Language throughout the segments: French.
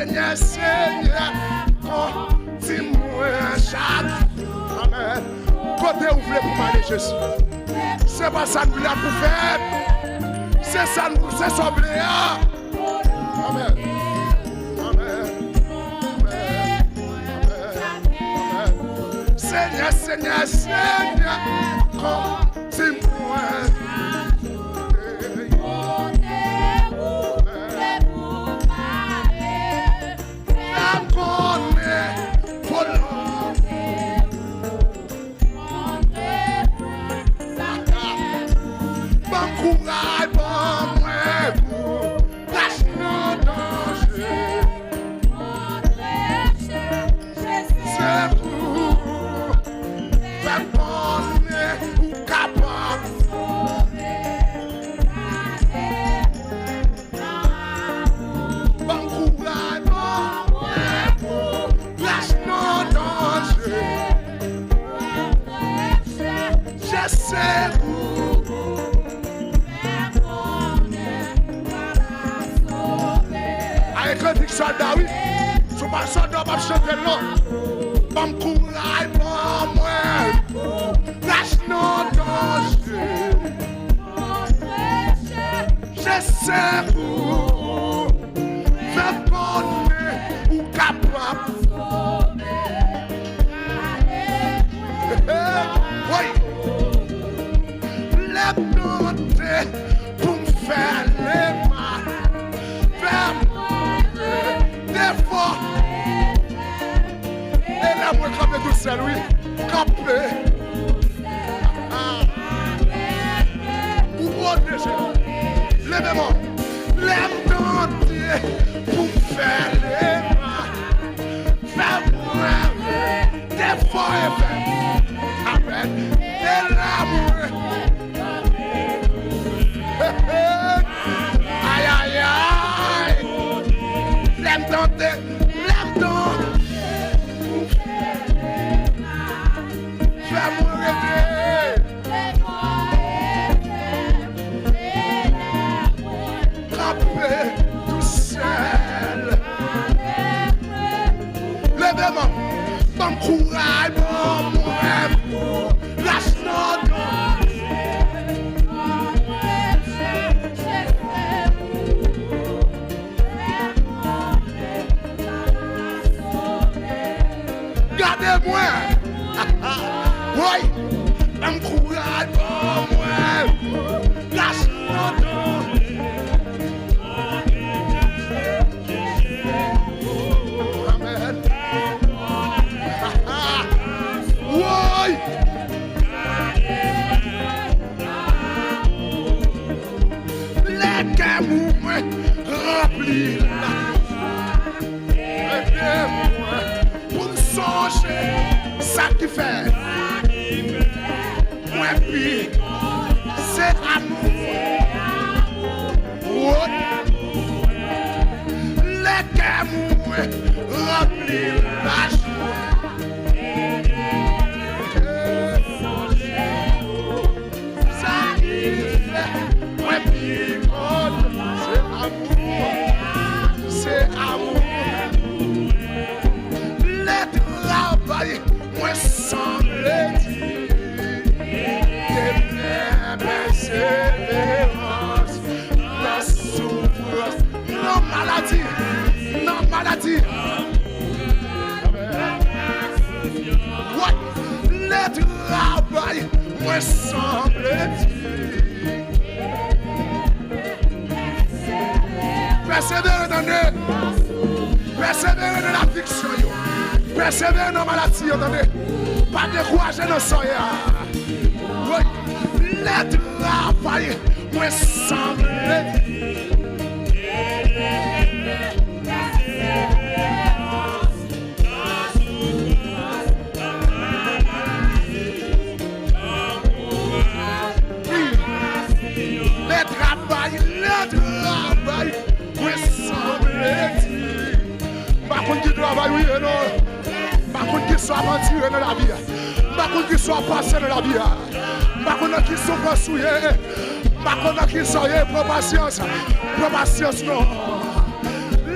Seigneur, Seigneur, continue chaque. Amen. Côté ouvrez pour parler Jésus. C'est pas ça que nous avons fait. C'est ça nous, c'est ça que Amen. Amen. Seigneur, Seigneur, Seigneur, continue. Soldat, oui, je ne suis pas chanter non. Bon courage pour moi, lâche non danger. Je sais pour faire bonne ou capable. Oui, les noter pour me faire les mal. Des fois, et là, moi, camper tout seul, oui, camper. Ou protéger. Lèvez-moi. Lève-toi pour faire les mains. Fais-moi des fois et faire. Amen. Et là, moi. Aïe, aïe, aïe. Lève-toi. Fais-moi rêver. Camper tout seul. Lèvez-moi. Bon courage, bon rêve. Lâche notre. Gardez-moi. Oui, un courage pour moi. Lâche notre. Amen. Oui. Les camoufles remplis là. Aidez-moi pour songer ça qui fait. Moi puis c'est amour. Les camoufles remplis la joie. Ça qui fait. Moi puis c'est amour. Les travail, moi semble persévérance, la souffrance, non maladie, non maladie. Ouais, le travail, moi semble persévérer dans le, persévérer dans l'addiction, persévérer dans la maladie, pas décourager dans le soya. Oui. Le travail, moi semble le travail, moi semble par contre qui travaille, oui et non. Par contre qui soit aventuré dans la vie. Par contre qui soit passé dans la vie. Par contre qui souffre souillé. Par contre qui soit prends patience non.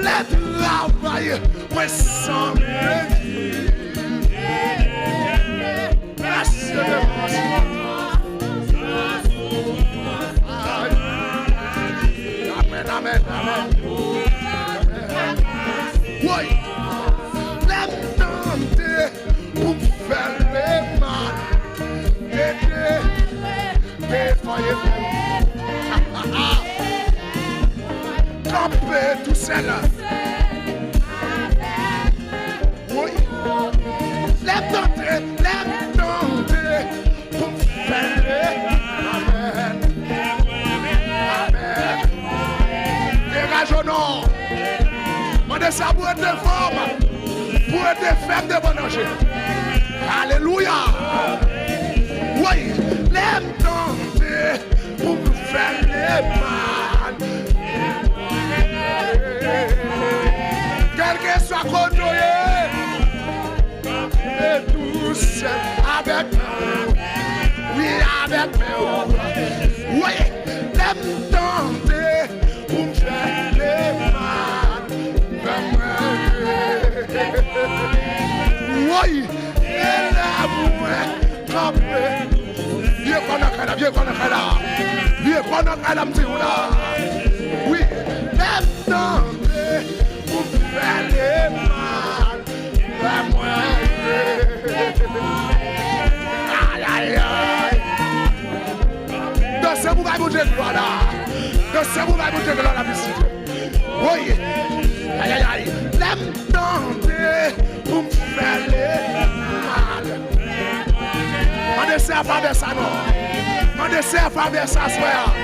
le travail, moi sans me merci Amen, amen, amen. Oui, l'aime tenter pour faire le mal. Camper tout seul. Oui, l'aime tenter pour faire le mal. Amen. Dérageons-nous. Mandez ça pour être femme, pour être femme de bon ange. Alléluia. Oui, l'aime tenter pour nous faire le mal. Quel que soit qu'on et tout seul avec nous. Oui, avec nous. Oui, l'aime tenter pour nous faire le mal. Oui, et l'amour camper. Viens qu'on a là, viens qu'on a là. Viens qu'on a là, oui, l'aime tenter pour faire le mal. Aïe, aïe, aïe. Dans ce mouvement, vous êtes là. Dans ce mouvement, vous êtes là, la visite. Oui, aïe, aïe, aïe. L'aime tenter pour faire le mal. On ne sert pas de ça, non. On ne sert pas de ça, soir.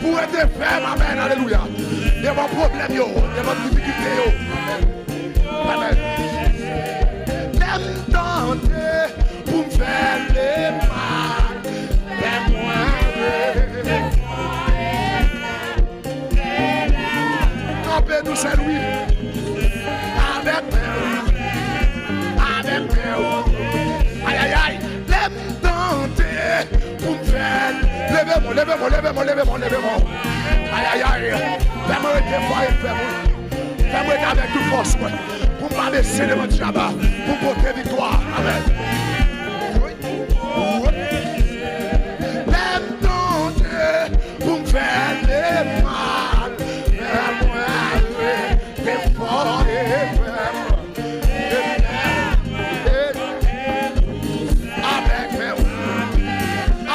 Pour être ferme, amen, alléluia. Il y a un problème, il y a une difficulté. Amen. L'aime tenter pour me faire le mal. L'aime-moi. Campez nous, c'est lui. Avec nous. Avec nous. Aïe, aïe, aïe. L'aime tenter pour me faire. Levez-moi, levez-moi, levez-moi, levez-moi, levez-moi. Aïe, aïe, aïe. Fais-moi être fort et fais-moi. Fais-moi être avec toute force. Pour me baisser de votre Shabbat. Pour porter victoire. Amen. Oui. Oui. L'aime tenter pour me faire le mal. Fais-moi être fort et fais-moi.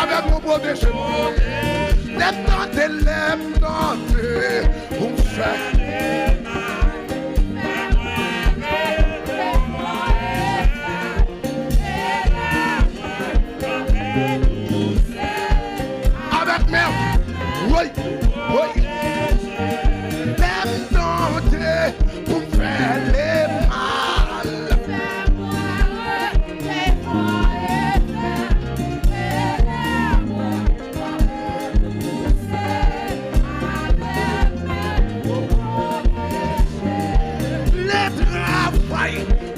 Avec mon protégé, l'aime tenter, pour me faire. Avec merde, oui, oui. L'aime tenter, pour me faire le mal.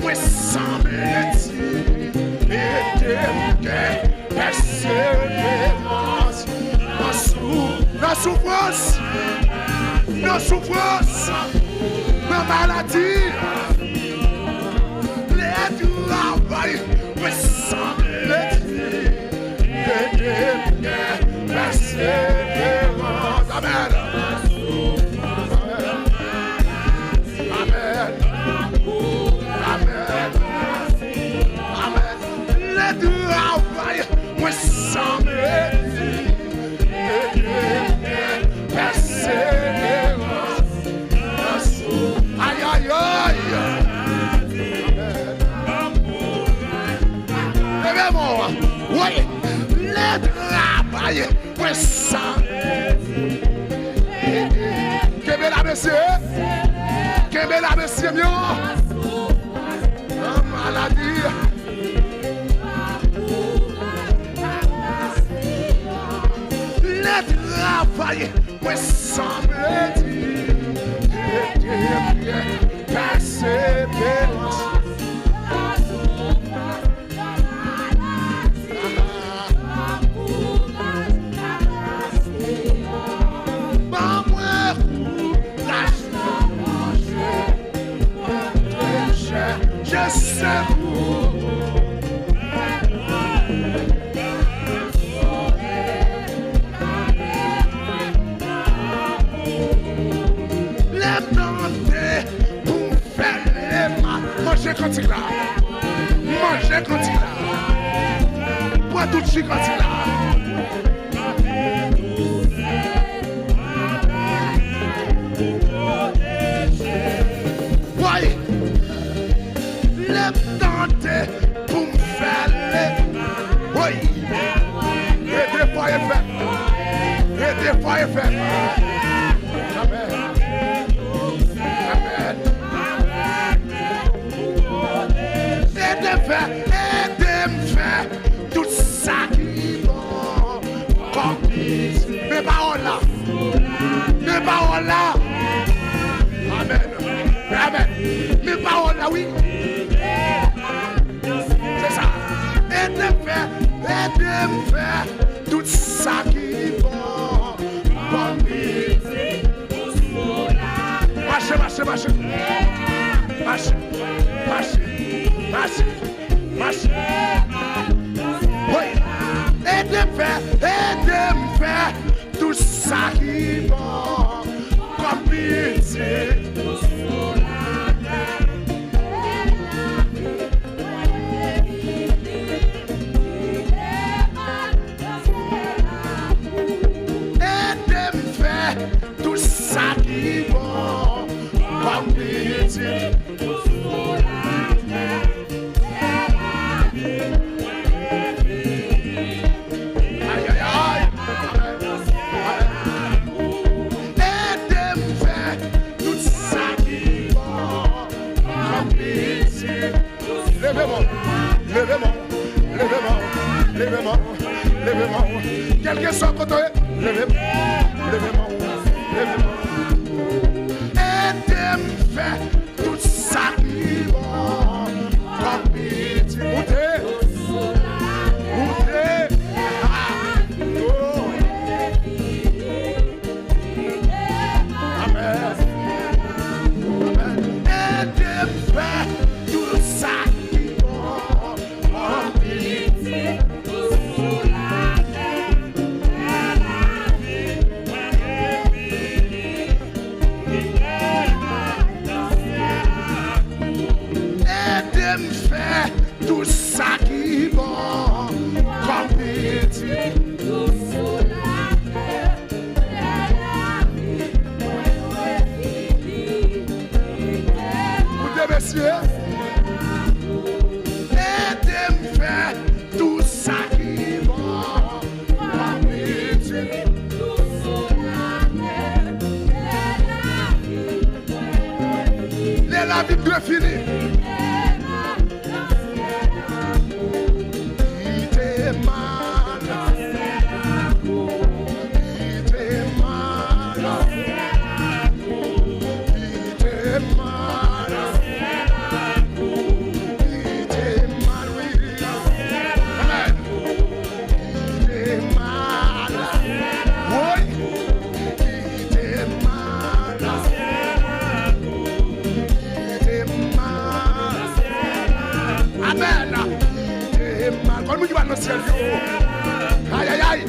Moi semble-t-il et persévérance dans souffrance, dans maladie, les travail, moi semble-t-il et persévérance. Amen. Moi semble persévérance. Aïe, aïe, aïe. Levez-moi. Oui, le travail. Moi semble. Que belle monsieur. Que belle monsieur mieux. Maladie. Travail, moi semble-t-il, persévérance. Pas moi, lâche-moi. cantique là. Mangez cantique là. Bois tout chi cantique là. Voyez, les tenter pour me faire les. Oui, et des fois il fait. Et des fois il fait. Amen. Amen. Et de faire tout ça qui va. Mes paroles là. Mes paroles là. Amen. Amen. Mes paroles là, oui. C'est ça. Et de faire tout ça qui va. Marchez, marchez, marchez. Marchez, marchez, marchez, marchez. Oui. Et de faire tout ça qui va. Comme pitié. Tout ça qui va, comme pitié. Aïe, aïe, aïe. Et de me faire tout ça qui va, comme pitié. Levez-moi, levez-moi, levez-moi, levez-moi, levez-moi. Quelqu'un soit côté, levez-moi, levez-moi. Et de me faire tout ça qui va comme pitié. Moutez, moutez. Amen. Amen. Et de me faire tout ça qui va comme pitié. Me faire tout ça qui va comme pitié. Écoutez, messieurs, et de me faire tout ça qui va comme pitié. La vie doit finir. Aïe aïe aïe,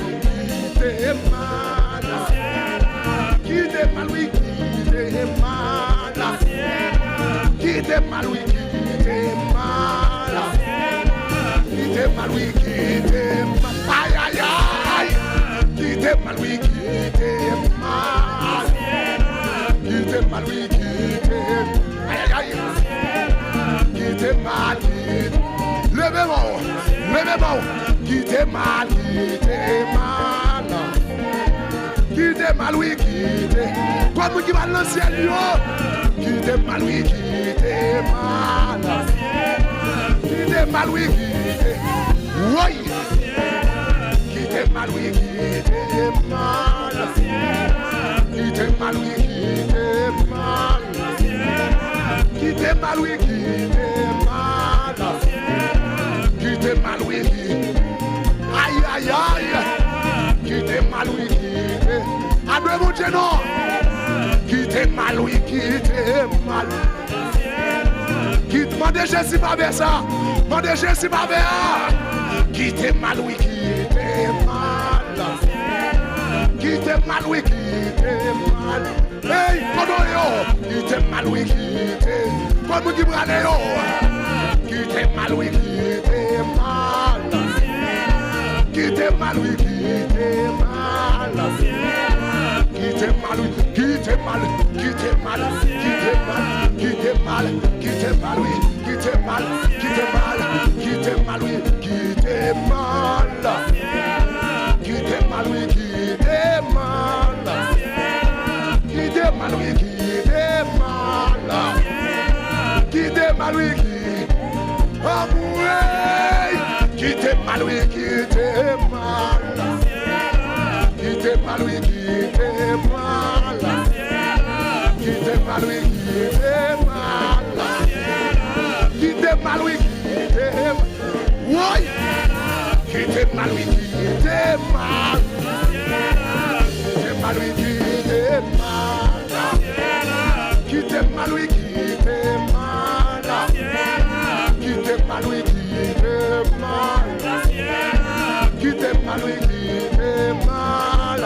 quittez mal, oui, quittez mal, quittez mal, oui, quittez mal, quittez mal, oui, quittez mal, aïe aïe aïe, quittez mal, oui, quittez mal, quittez mal, oui, quittez, aïe aïe aïe, quittez mal, levez-moi, levez-moi. Quittez mal, quittez mal. Quittez mal, oui, quittez. Comme qui va dans le ciel, yo. Quittez mal, oui, quittez mal. Quittez mal, oui, quittez. Oui. Quittez mal, oui, quittez mal. Quittez mal, oui, quittez mal. Quittez mal, oui, quittez mal. Quittez mal, oui, quittez. Aïe, aïe, aïe. Quittez mal, oui, quittez. Adoué mon Dieu, non. Quittez mal, oui, quittez mal. Quitte, mandez Jésus pas bien ça. Mandez Jésus pas bien. Quittez mal, oui, quittez mal. Quittez mal, oui, quittez mal. Hey, comment yo? Quittez mal, oui, quittez. Comment qui brûle yo? Quittez mal, oui, quittez mal. Quittez mal, oui, quittez mal. Quittez mal, oui, quittez mal, quittez mal, quittez mal, quittez mal, quittez mal, oui, quittez mal, quittez mal, quittez mal, oui, quittez mal. Quittez mal, oui, quittez mal. Quittez mal, oui, quittez mal. Quittez mal, oui, quittez mal, oui, quittez mal. Quittez mal, oui, quittez mal. Quittez mal, oui, quittez mal. Quittez mal, oui, quittez mal. Oui. Quittez mal, oui, quittez mal. Quittez mal, oui, quittez mal. Quittez mal, oui, quittez mal. Quittez mal, oui, quittez mal. Quittez mal, oui, quittez mal.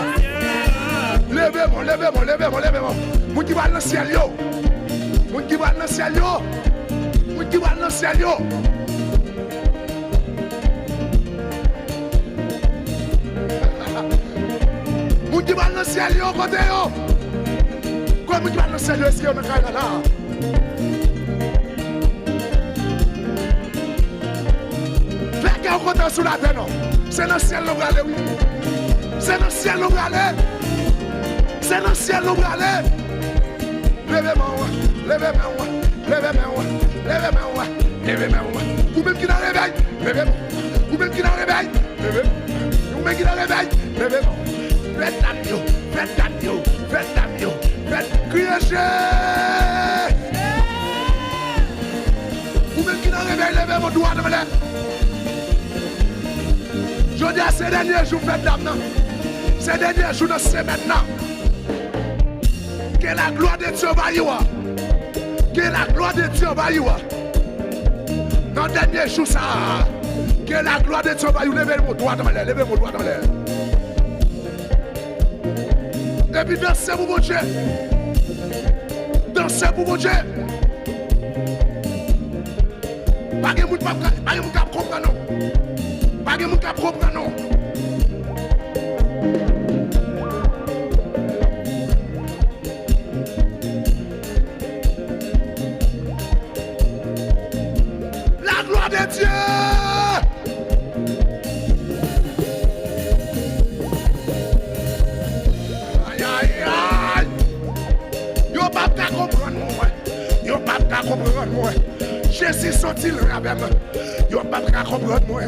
Levez-moi, levez-moi, levez-moi, levez-moi. Moun qui va dans le ciel, yo. Moun qui va dans le ciel, yo. Moun qui va dans le ciel, yo. Moun qui va dans le ciel, yo, côté, yo. Quoi, moun qui va dans le ciel, yo, est-ce qu'il y a un là? Fais qu'un côté sous la terre, non. C'est dans le ciel, nous allons, oui. C'est dans le ciel, nous allons. C'est dans le ciel, nous allons. Levez-moi, levez-moi, levez-moi, levez-moi, levez-moi. Vous même qui dans le réveil, levez-moi. Vous même qui dans le réveil, levez-moi. Vous même qui dans le réveil, levez-moi. Faites la bio, faites la bio, faites la bio, faites crier. Vous même qui dans le réveil, levez-moi, doigt de me lèvre. Je dis à ces derniers jours, faites d'âme. Ces derniers jours, c'est maintenant. Que la gloire de Dieu va y avoir. Que la gloire de Dieu va y avoir. Dans le dernier jour, ça. Que la gloire de Dieu va y avoir. Levez mon doigt dans l'air. Levez mon doigt dans l'air. Et puis dansez pour mon Dieu. Dansez pour mon Dieu. Pas de monde qui comprend non. Pas de monde qui comprend non. La gloire de Dieu. Aïe aïe aïe. Yo pas comprendre moi. Yo pas comprendre moi. Jésus sorti loin avec moi. Yo pas comprendre moi.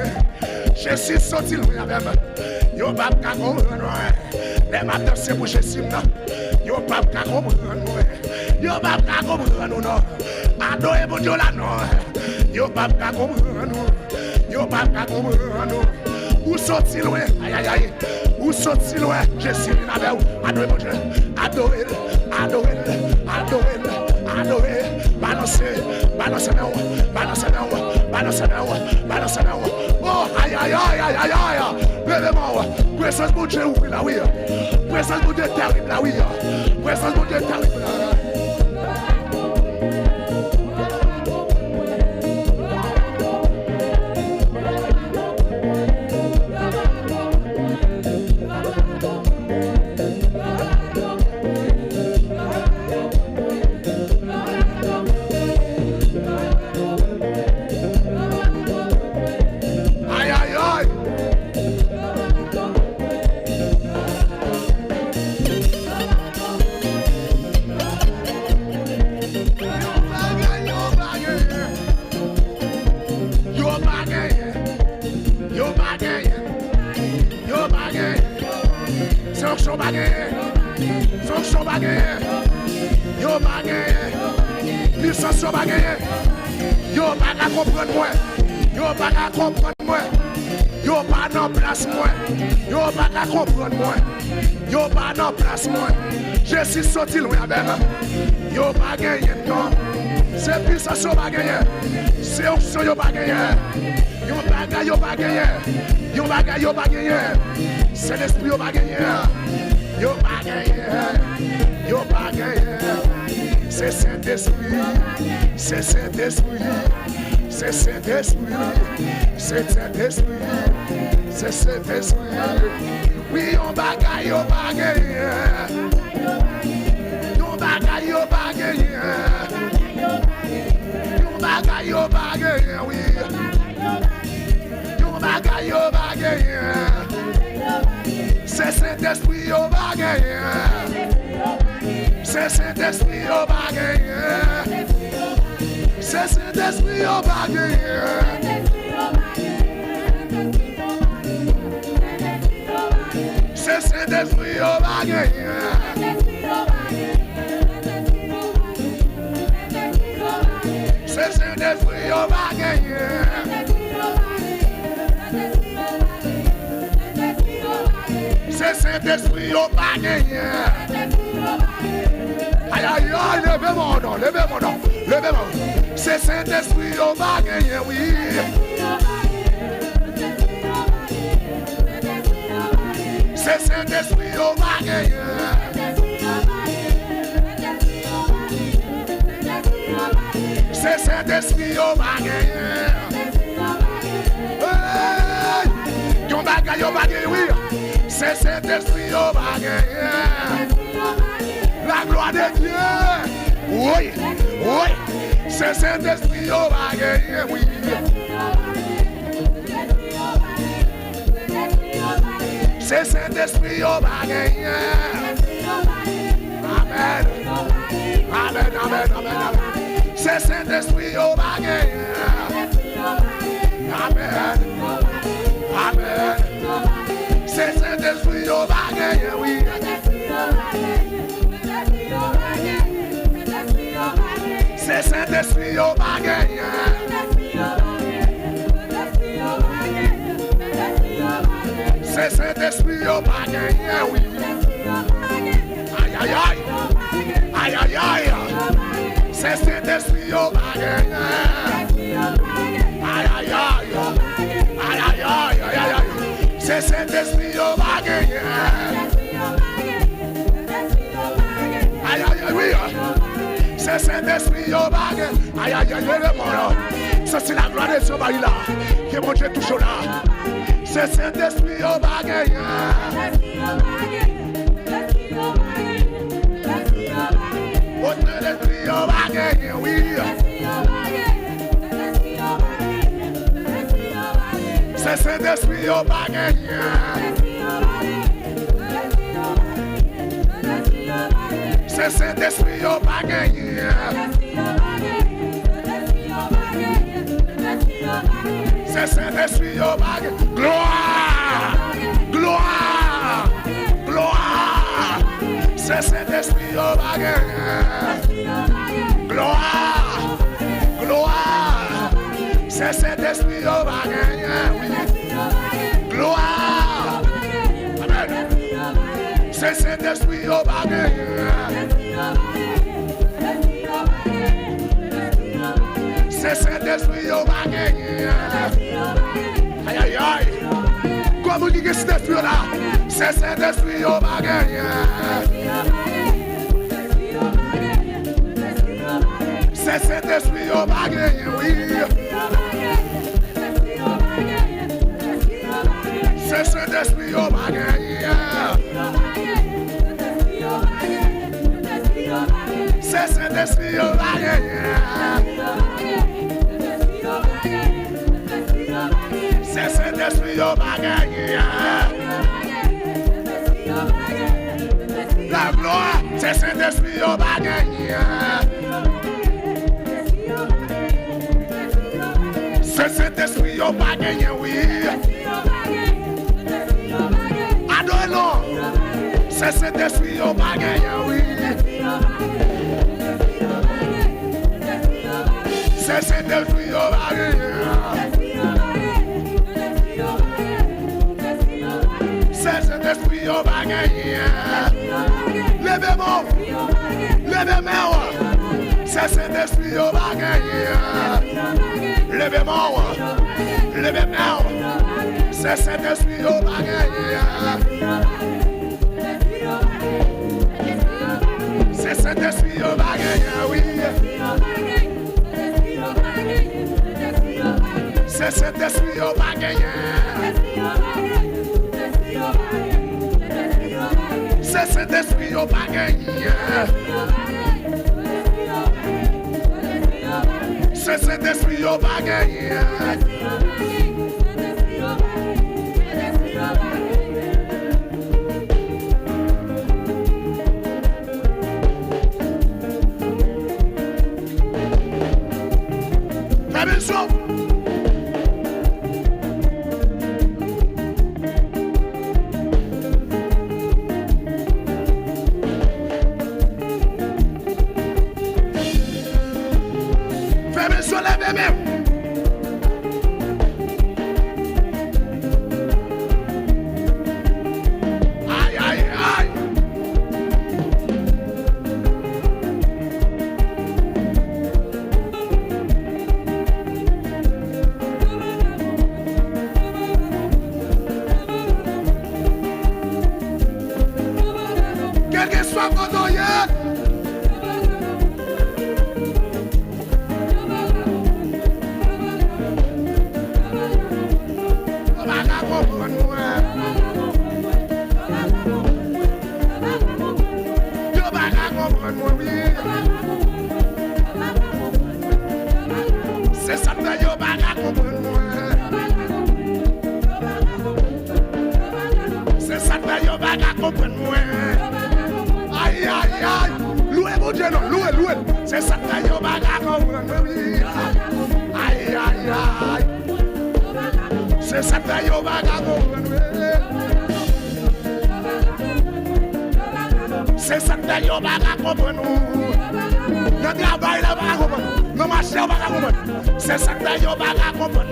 Jésus sorti loin avec moi. Yo pas comprendre moi. Les matins c'est pour Jésus là. Yo pas comprendre moi. Yo pas comprendre non. Adorez mon Dieu là non. Yo pas comprendre. Yo pas comprendre. Où sorti loin. Aïe aïe aïe. Où sorti loin. Jésus là avec vous. Adorez mon Dieu. Adorez. Adorez. Adorez. Adorez. Balancez. Balancez là. Balancez là. Balancez là. Balancez là. Oh aïe aïe aïe aïe aïe aïe. Levez-moi. Présence de Dieu ouvre là oui. Présence de Dieu terrible là oui. Présence de Dieu terrible là. Jésus sorti loin avec moi. Yo pas gagné non. C'est puissance yo pas gagné. C'est option yo pas gagné. Yo pas gagné. Yo pas gagné. C'est l'esprit yo pas gagné. Yo pas gagné. Yo pas gagné. C'est Saint-Esprit. C'est Saint-Esprit. c'est cet esprit, c'est cet esprit, c'est cet esprit. Oui, on bagaille, on bagaille. On bagaille, on bagaille. On bagaille, on bagaille, oui. On bagaille, on bagaille. C'est cet esprit, on bagaille. C'est cet esprit, on bagaille. C'est cet esprit, on bagaille. C'est cet esprit, on bagaille. C'est cet esprit, on bagaille. C'est cet esprit, on bagaille. Aïe, aïe, aïe, levez mon nom, levez mon nom, levez mon nom. C'est cet esprit, on bagaille, oui. C'est cet esprit, on bagaille. C'est cet esprit, on bagaille. Hey, on bagaille, oui. C'est cet esprit, on bagaille. La gloire de Dieu. Oui, oui. C'est cet esprit, on bagaille, oui. C'est cet esprit, on bagaille. Amen. Amen, amen, amen, amen. C'est cet esprit, on bagaille. Amen. Amen. C'est cet esprit, on bagaille, oui. C'est cet esprit, on bagaille. C'est cet esprit, on bagaille, oui. Aïe, aïe, aïe. Aïe, aïe, aïe. C'est cet esprit, on bagaille. Aïe, aïe, aïe. Aïe, aïe, aïe, aïe, aïe. C'est cet esprit, on bagaille. Aïe, aïe, aïe, oui. C'est cet esprit, on bagaille. Aïe, aïe, aïe, le monde. Ça, c'est la gloire de Dieu, là. Qui mon Dieu touche là. C'est cet esprit, on bagaille. Autre l'esprit, on bagaille, oui. C'est cet esprit, on bagaille. C'est cet esprit, on bagaille. C'est cet esprit, on bagaille. Gloire! Gloire! Gloire! C'est cet esprit, on bagaille. Gloire! Gloire! C'est cet esprit, on bagaille. Oui. Gloire! Amen. C'est cet esprit, on bagaille. C'est cet esprit, on bagaille. Aïe, aïe, aïe. Comment dit que cet esprit là? C'est cet esprit, on bagaille. C'est cet esprit, on bagaille, oui. C'est cet esprit, on bagaille. C'est cet esprit, on bagaille. C'est cet esprit, on bagaille. La gloire, c'est cet esprit, on bagaille. C'est cet esprit, on bagaille, oui. Adorons. C'est cet esprit, on bagaille, oui. C'est cet esprit, on bagaille. C'est cet esprit, on bagaille. Levez-moi. Levez-moi. C'est cet esprit, on bagaille. Levez-moi. Levez-moi. C'est cet esprit, on bagaille. C'est cet esprit, on bagaille, oui. C'est cet esprit au bagage. C'est cet esprit au bagage. C'est cet esprit au bagage. Fais mission. Aïe, aïe, aïe. Quel que soit votre yeux. C'est ça que yo baga comprendre. C'est ça que yo baga comprendre. Aïe aïe aïe. Louez mon Dieu non, louez. C'est ça que yo baga comprendre. Aïe aïe aïe. C'est ça que yo baga comprendre. C'est ça que yo baga comprendre. Le travail là va comprendre. Le marché va comprendre. C'est ça que yo baga comprendre.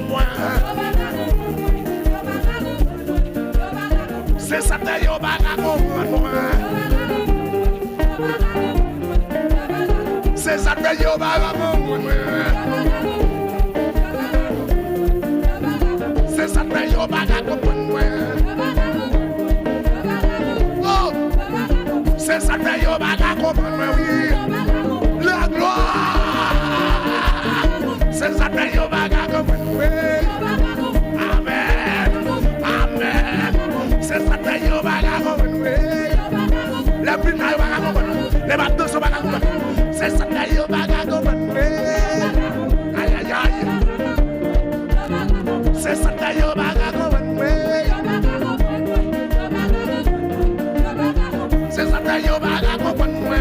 C'est ça que yo baga comprendre. C'est ça que yo baga comprendre. C'est ça que yo baga comprendre. Oh, c'est ça que yo baga comprendre. La gloire. C'est ça que yo baga comprendre. Amen. Amen. C'est ça que yo baga comprendre. Les pinailles baga comprendre. Les bateaux sont baga comprendre. C'est ça que yo baga comprendre. Aïe aïe aïe. C'est ça que yo baga comprendre. C'est ça que yo baga comprendre.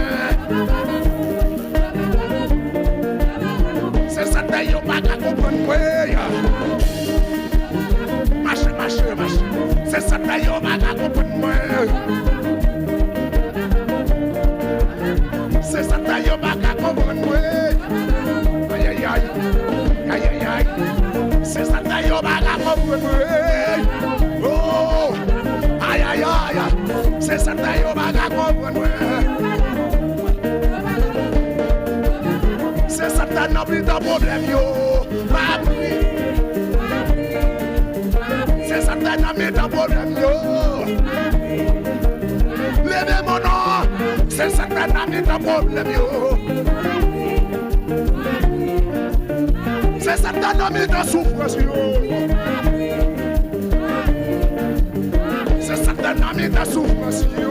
C'est ça que yo baga comprendre. Marche. C'est ça que yo baga comprendre. C'est ça que yo baga comprendre. Aïe aïe aïe. Aïe aïe aïe. C'est ça que yo baga comprendre. Oh. Aïe aïe aïe. C'est ça que yo baga comprendre. C'est ça que n'a plus de problème yo. C'est ça que n'a plus de problème yo. Levez mon nom. C'est ça que n'a plus de problème yo. C'est ça que n'a plus de souffrance yo. C'est ça que n'a plus de souffrance yo.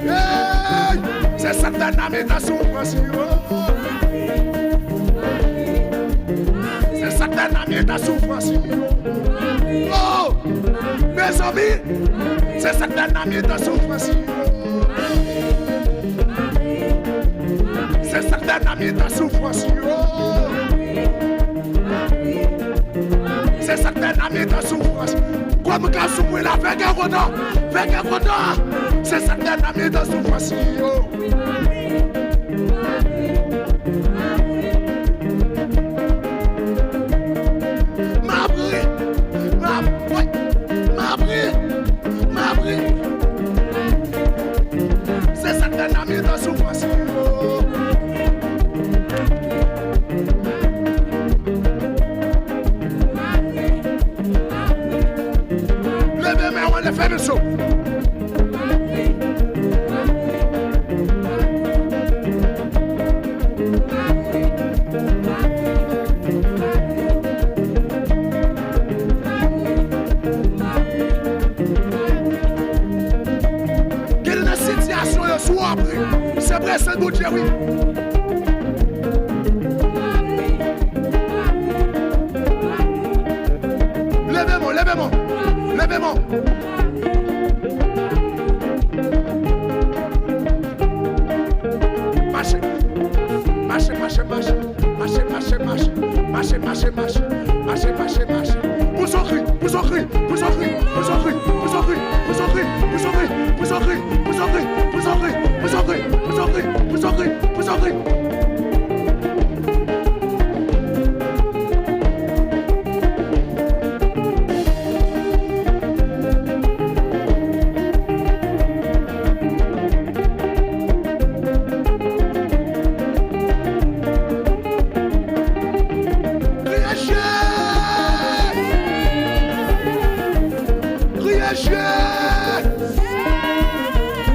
Hey! C'est ça que n'a plus de souffrance yo. C'est ça que n'a plus de souffrance yo. Oh! Mes amis, c'est ça que n'a plus de souffrance yo. C'est ça que n'a plus de souffrance yo. C'est ça que n'a plus de souffrance. Comme quand souffrir là, fais qu'un content. C'est ça que n'a plus de souffrance yo. C'est ça que n'a plus de souffrance yo. Levez mes mains, fais le saut. appris. C'est vrai, c'est bon Dieu, oui. Levez-moi, levez-moi, levez-moi. Marchez, marchez, marchez, marchez, marchez, marchez, marchez, marchez, marchez, marchez, marchez, marchez, marchez. Pousse en cri, pousse en cri, pousse en cri, pousse en cri, pousse en cri, pousse en cri, pousse en cri, pousse en cri, pousse en cri, pousse en cri, pousse en cri, pousse en cri, pousse en cri, pousse en cri.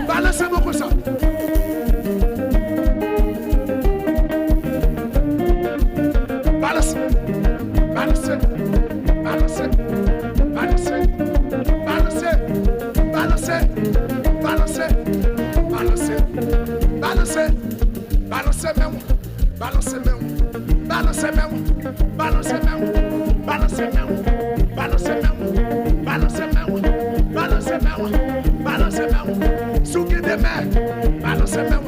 Balancez-moi comme ça. Balancez, balancez, balancez, balancez, balancez, balancez, balancez, balancez, balancez, balancez même, balancez même, balancez même, balancez même, balancez même, balancez même, balancez même, balancez même, balancez même, souki de mer, balancez même,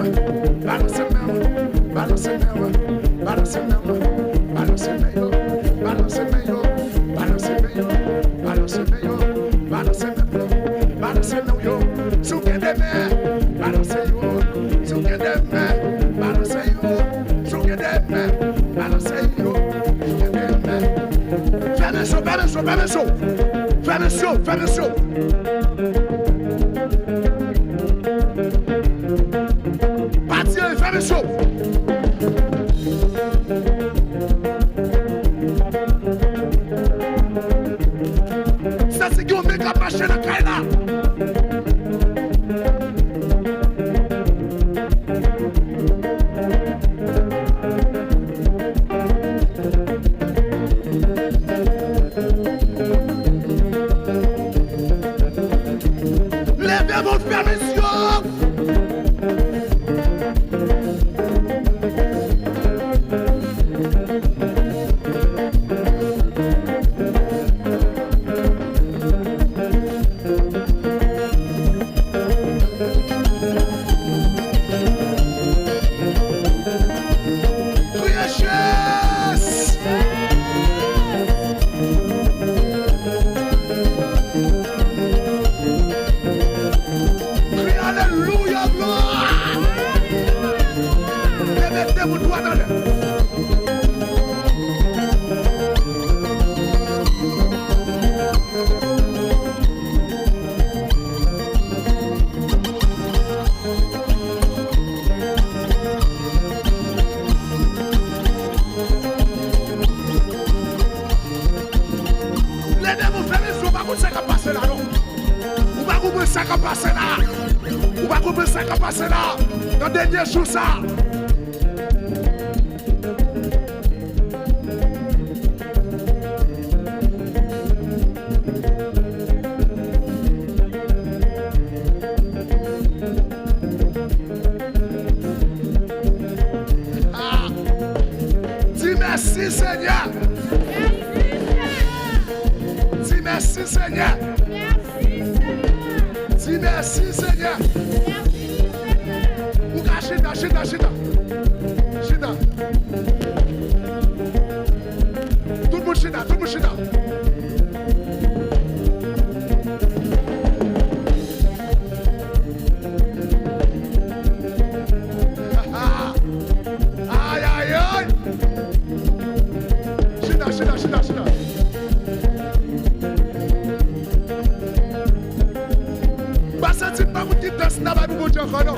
balancez même, balancez même, balancez même, balancez même, balancez même, balancez même, balancez même, balancez même, balancez même yo, souki de mer, balancez yo, souki de mer, balancez yo, souki de mer, balancez yo, souki de mer. Fermez ça, fermez ça, fermez ça, fermez ça, fermez ça. Parti, fermez ça. Ça c'est qu'on met la machine à Kaila. Levez votre permission. Ça qui passe là, ou pas comprendre ça qui passe là, dans le dernier jour ça. Dis merci Seigneur. Dis merci Seigneur. Dis merci Seigneur. Ou chita, chita, chita. Chita. Tout le monde chita, tout le monde chita. Aïe, aïe, aïe. Chita, chita, chita, chita. Pas senti pas vous qui danse là-bas pour vous dire non.